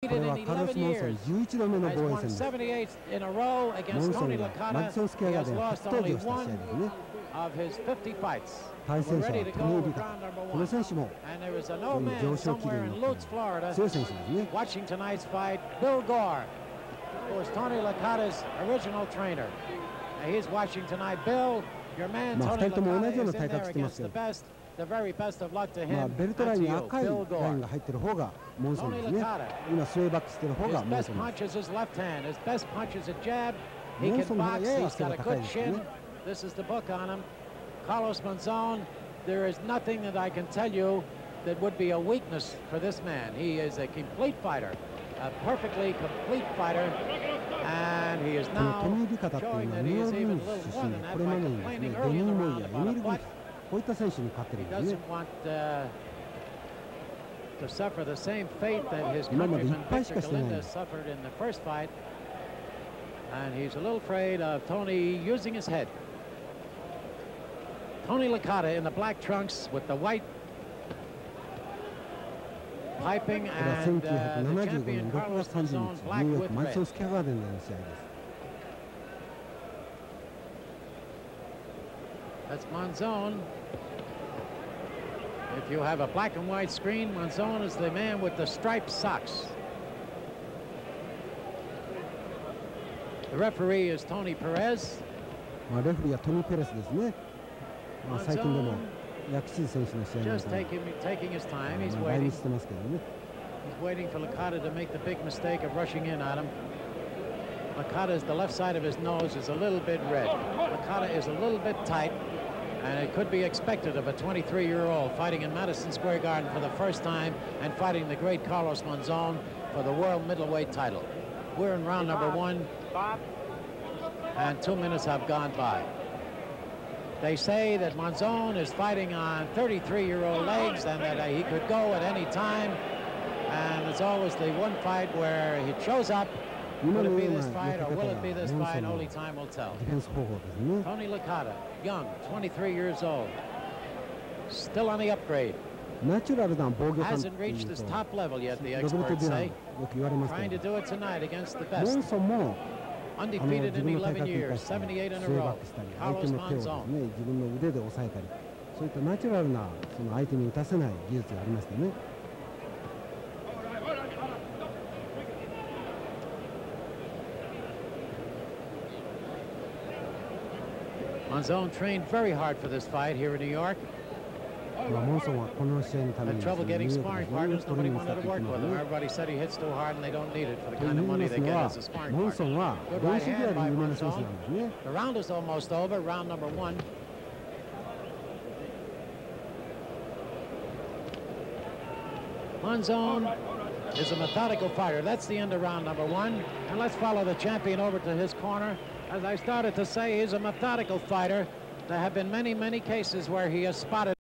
これはカルロス・モンソン11度目の防衛戦です。モンソンがマディソンスクエアガーデン初登場した試合ですね。対戦者はトニー・リカ。この選手も上昇気流に乗って強い選手ですね。2人とも同じような体格してますけど、ベルトラインに赤いラインが入っている方がモンソンですね。今スウェーバックしている方がモンソンです。モンソンの方がやや背が高いですね。Carlos Monzon, there is nothing that I can tell you that would be a weakness for this man. He is a complete fighter, a perfectly complete fighter, and he is now showing that he is even a little more than that by complaining early in the round about a fight. He doesn't want to suffer the same fate that his countryman Victor Galinda suffered in the first fight, and he's a little afraid of Tony using his head. Tony Licata in the black trunks with the white piping, and the champion Carlos Monzon black with red. That's Monzon. If you have a black and white screen, Monzon is the man with the striped socks. The referee is Tony Perez. レフェリーはトニー・ペレスですね。最近でも薬師選手の試合なんか来日してますけどね。He's waiting for Licata to make the big mistake of rushing in at him. Licata's the left side of his nose is a little bit red. Licata is a little bit tight, and it could be expected of a 23-year-old fighting in Madison Square Garden for the first time and fighting the great Carlos Monzon for the world middleweight title. We're in round number 1, and 2 minutes have gone by. They say that Monzon is fighting on 33-year-old legs and that he could go at any time. And it's always the one fight where he shows up. Will it be this fight or will it be this fight? Only time will tell. Tony Licata, young, 23 years old, still on the upgrade. Hasn't reached his top level yet, the experts say. Trying to do it tonight against the best. Undefeated in 11 years, 78 in a row. Carlos Monzon. 自分の腕で抑えたり、そういったナチュラルなその相手に打たせない技術がありましたね。Monzon trained very hard for this fight here in New York. Had trouble getting sparring partners. Nobody wanted to work with him. Everybody said he hits too hard and they don't need it for the kind of money they get as a sparring partner. Good right hand by Monzon. The round is almost over. Round number 1. Monzon is a methodical fighter. That's the end of round number 1. And let's follow the champion over to his corner. As I started to say, he's a methodical fighter. There have been many, many cases where he has spotted